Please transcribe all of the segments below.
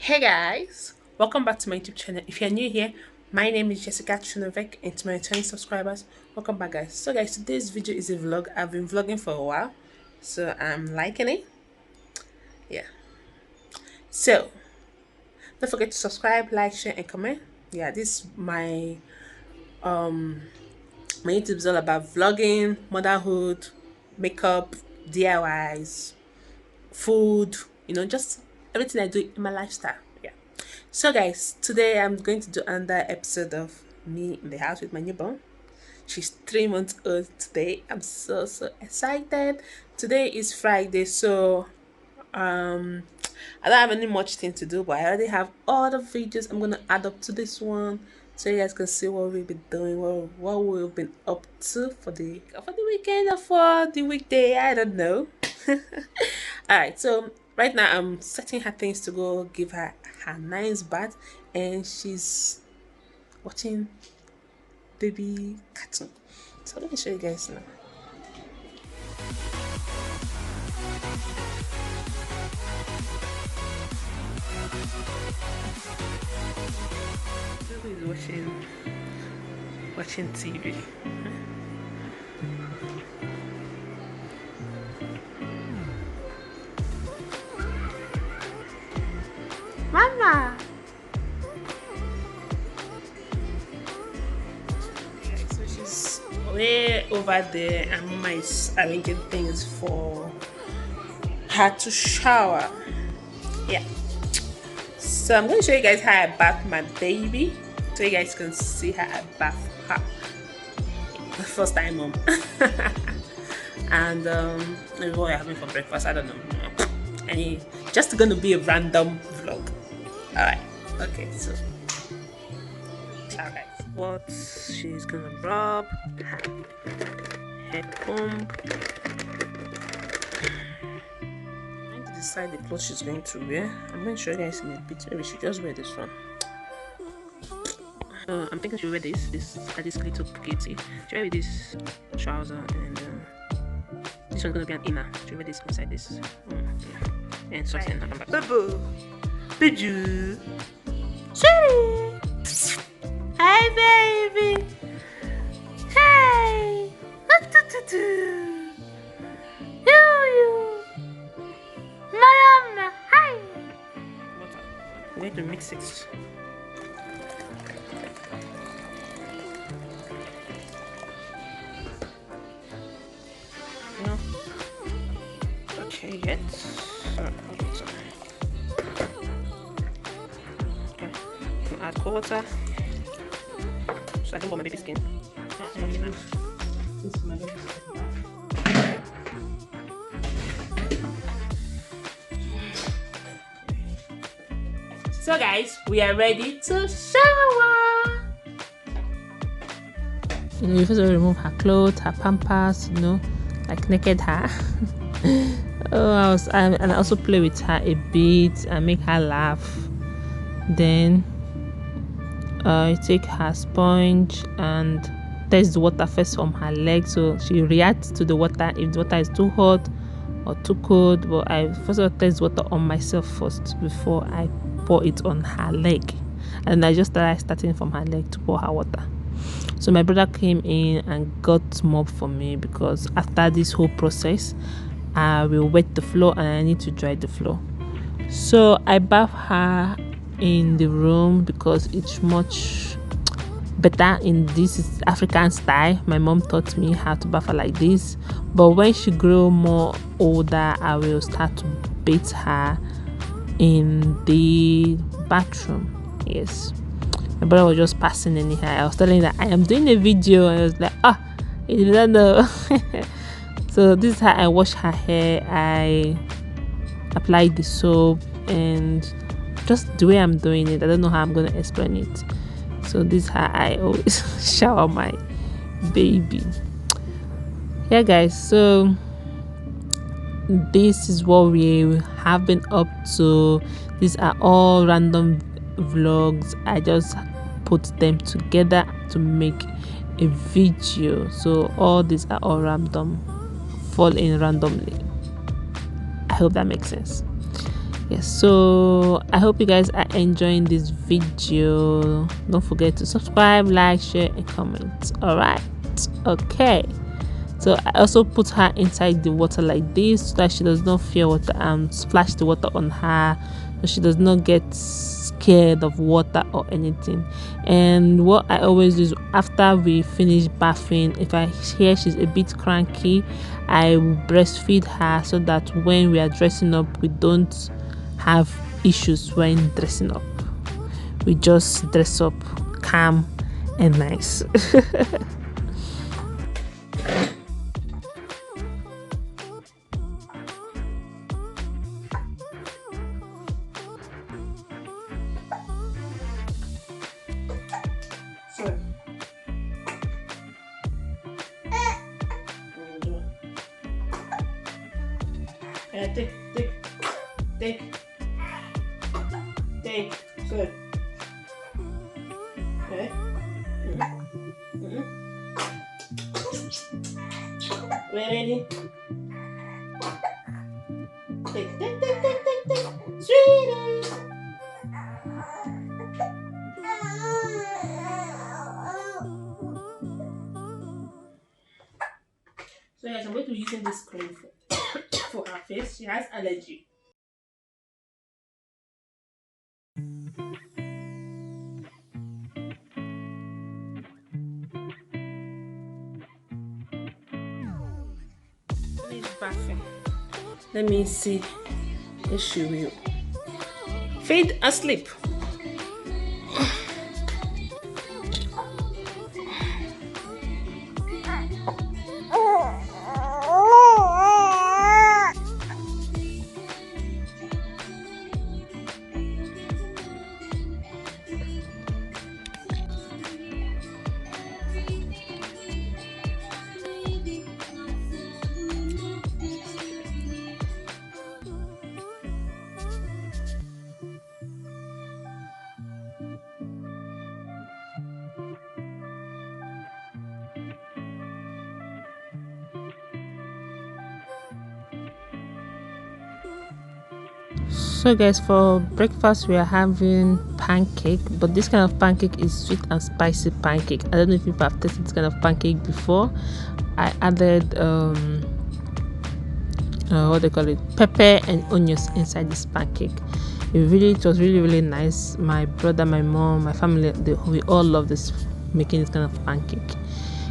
Hey guys, welcome back to my YouTube channel. If you're new here, my name is jessicatrnovec, and to my returning subscribers, welcome back guys. So guys, today's video is a vlog. I've been vlogging for a while, so I'm liking it. Yeah, so don't forget to subscribe, like, share and comment. Yeah, this my YouTube is all about vlogging, motherhood, makeup, DIYs, food, just everything I do in my lifestyle. Yeah. So guys, today I'm going to do another episode of me in the house with my newborn. She's 3 months old today. I'm so excited. Today is Friday, so um I don't have any much thing to do, but I already have all the videos I'm gonna add up to this one so you guys can see what we've been doing, what we've been up to for the weekend or for the weekday. I don't know. Alright, so right now I'm setting her things to go give her nice bath, and she's watching baby cartoon. So let me show you guys now. Baby is watching TV. Mama. Okay, so she's way over there, and Mama is arranging things for her to shower. Yeah. So I'm going to show you guys how I bath my baby, so you guys can see how I bath her. The first time mom. And maybe what we're having for breakfast, I don't know. Any just gonna be a random vlog. Alright. Okay, so alright. What she's gonna rub her head comb. Decide the clothes she's going to wear. I'm going to show you guys in a bit. Maybe she just wear this one. I'm thinking she'll wear this little kitty. She'll wear this trouser, and this one's gonna be an inner. She'll wear this inside this. Yeah. And something. Boo, Biju, Sweetie, hi baby, hey, Mama, hi. I'm going to mix it. No. Okay, yet. Okay. Add water so I can put my baby skin. This is my baby skin. So guys, we are ready to shower. You first of all remove her clothes, her pampers, like naked her. And I also play with her a bit and make her laugh. Then I take her sponge and test the water first from her leg, so she reacts to the water if the water is too hot or too cold. But I first of all test water on myself first before I pour it on her leg, and I just starting from her leg to pour her water. So my brother came in and got mop for me, because after this whole process I will wet the floor and I need to dry the floor. So I bath her in the room because it's much better in this African style. My mom taught me how to bath her like this, but when she grew more older I will start to bathe her in the bathroom. Yes, my brother was just passing anyhow. I was telling that I am doing a video, and I was like, you didn't know. So this is how I wash her hair. I apply the soap, and just the way I'm doing it, I don't know how I'm gonna explain it. So this is how I always shower my baby. Yeah guys, so this is what we have been up to. These are all random vlogs. I just put them together to make a video, so all these are all random, fall in randomly. I hope that makes sense. Yes, so I hope you guys are enjoying this video. Don't forget to subscribe, like, share, and comment. All right, okay. So I also put her inside the water like this so that she does not fear water and splash the water on her, so she does not get scared of water or anything. And what I always do is after we finish bathing, if I hear she's a bit cranky, I will breastfeed her so that when we are dressing up, we don't have issues when dressing up. We just dress up calm and nice. Yeah, take. Good. Okay. We're ready. Take. Sweetie. So yes, I'm going to be using this cream for her face. She has allergy. Finish bathing. Let me see if she will feed asleep. So guys, for breakfast we are having pancake, but this kind of pancake is sweet and spicy pancake. I don't know if you have tasted this kind of pancake before. I added what they call it, pepper and onions inside this pancake. It was really nice. My brother, my mom, my family, we all love this, making this kind of pancake.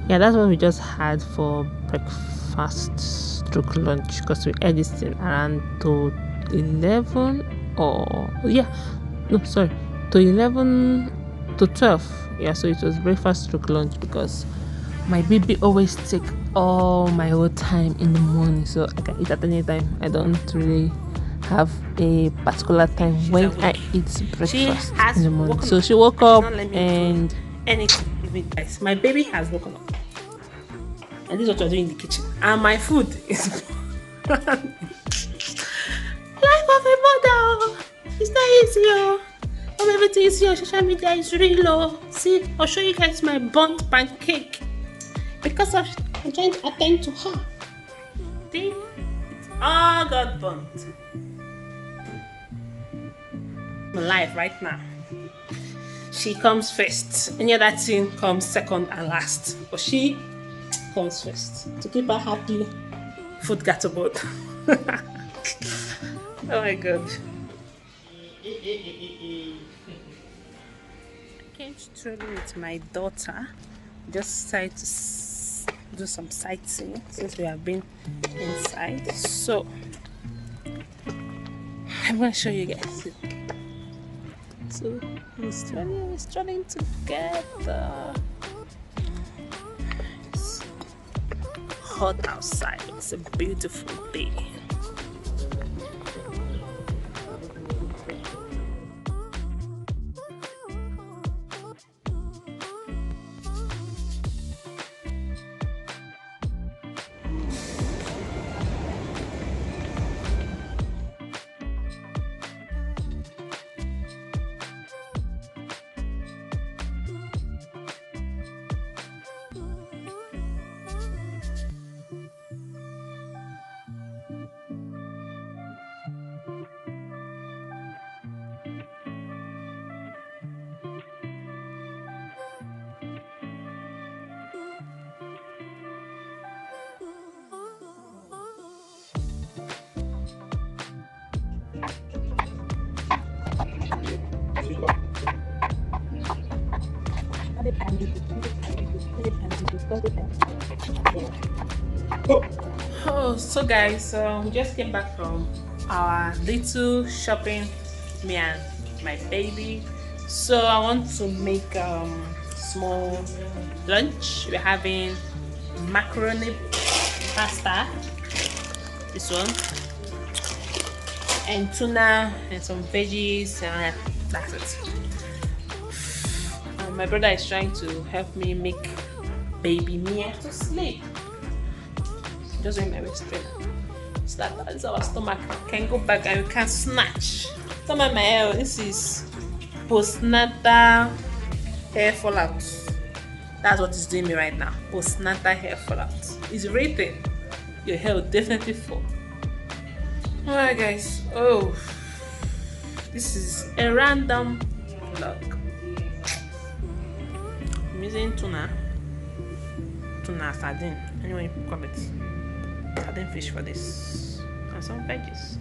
Yeah, that's what we just had for breakfast stroke lunch, because we ate this thing around to 11, or yeah, no, sorry, to 11 to 12. Yeah, so it was breakfast stroke lunch because my baby always take all my whole time in the morning, so I can eat at any time. I don't really have a particular time when I eat breakfast in the morning. So she woke up and anything, even guys, my baby has woken up, and this is what we're doing in the kitchen, and my food is life of a mother. It's not easy, oh. Not everything you see on social media is real, oh. See, I'll show you guys my burnt pancake because I'm trying to attend to her. See, it's all got burnt. My life right now. She comes first. Any other thing comes second and last, but she comes first. To keep her happy, food got aboard. Oh my god. I came strolling with my daughter. Just decided to do some sightseeing since we have been inside. So I'm going to show you guys. So we're strolling together. It's hot outside. It's a beautiful day. So guys, we just came back from our little shopping, me and my baby. So I want to make small lunch. We're having macaroni pasta, this one, and tuna and some veggies, and that's it. My brother is trying to help me make baby Mia to sleep. Just doing my waist trainer. So that our stomach can go back and we can snatch. Some of my hair, this is postnatal hair fallout. That's what is doing me right now. Postnatal hair fallout. It's rating. Your hair will definitely fall. Alright guys. Oh, this is a random vlog. I'm using tuna sardine. Anyway, call it sardine fish for this, and some veggies.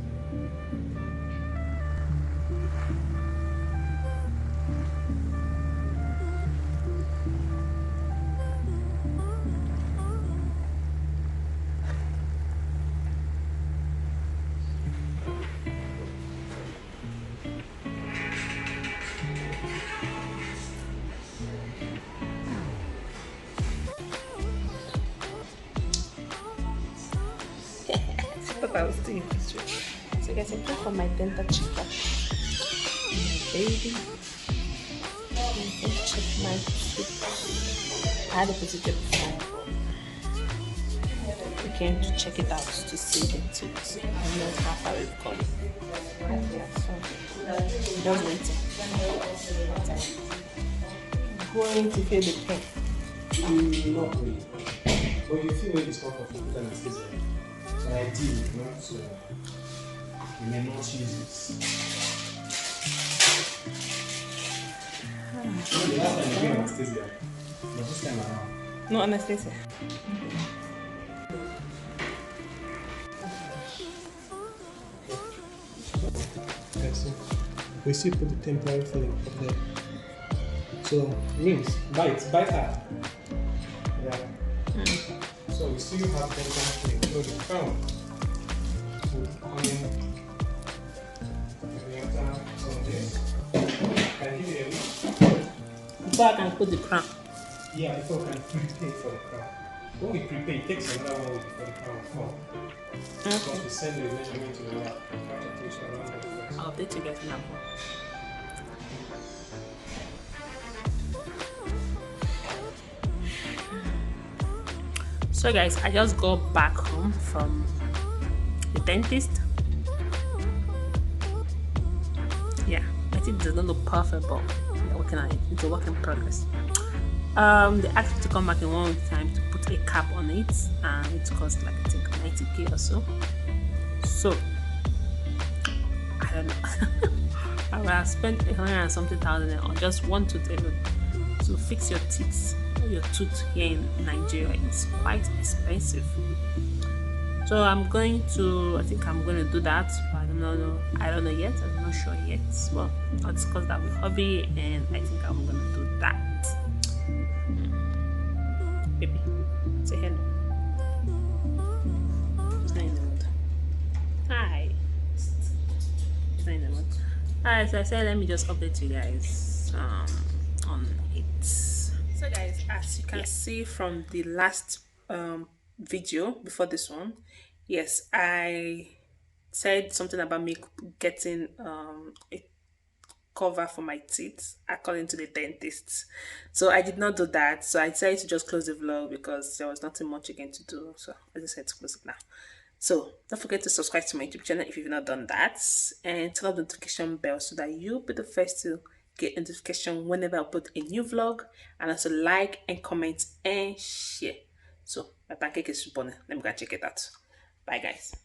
I was doing this way. So guys, I'm going for my dental checkup. My baby. I'm going to check my tooth. I had a visitor before. We came to check it out to see the tooth. I know how far we've come. So just waiting. I'm going to feel the pain. Not really. But you feel when it's comfortable with anesthesia. So ideally, not so you may not use it. The last time you gave anesthesia, but this time around. No anesthesia. Okay, so we still put the temporary filling up there. So means bite hard. Yeah. So we still have temporary filling. So the crown will come in. We enter some this. Can give you a week. Before I can put the crown. Yeah, before we can prepay for the crown. When we prepay, it takes another 1 week for the crown to come. Because we send the measurement to the lab. It takes around the first. I'll update you guys now. So guys, I just got back home from the dentist. Yeah, my teeth does not look perfect, but we're working on it. It's a work in progress. They asked me to come back in 1 week time to put a cap on it, and it cost like I think 90k or so. So I don't know. I would have spent 100 and something thousand on just one tooth alone to fix your teeth. Your tooth here in Nigeria is quite expensive. So I think I'm going to do that, but I don't know yet. I'm not sure yet. Well, I'll discuss that with hubby, and I think I'm going to do that. Baby, say hello. Hi. Alright, so I said let me just update you guys on it. So guys, as you can see from the last video before this one, yes, I said something about me getting a cover for my teeth according to the dentist. So I did not do that, so I decided to just close the vlog because there was nothing much again to do, so I decided to close it now. So don't forget to subscribe to my YouTube channel if you've not done that, and turn on the notification bell so that you'll be the first to get notification whenever I put a new vlog, and also like and comment and share. So my pancake is born. Let me go check it out. Bye guys.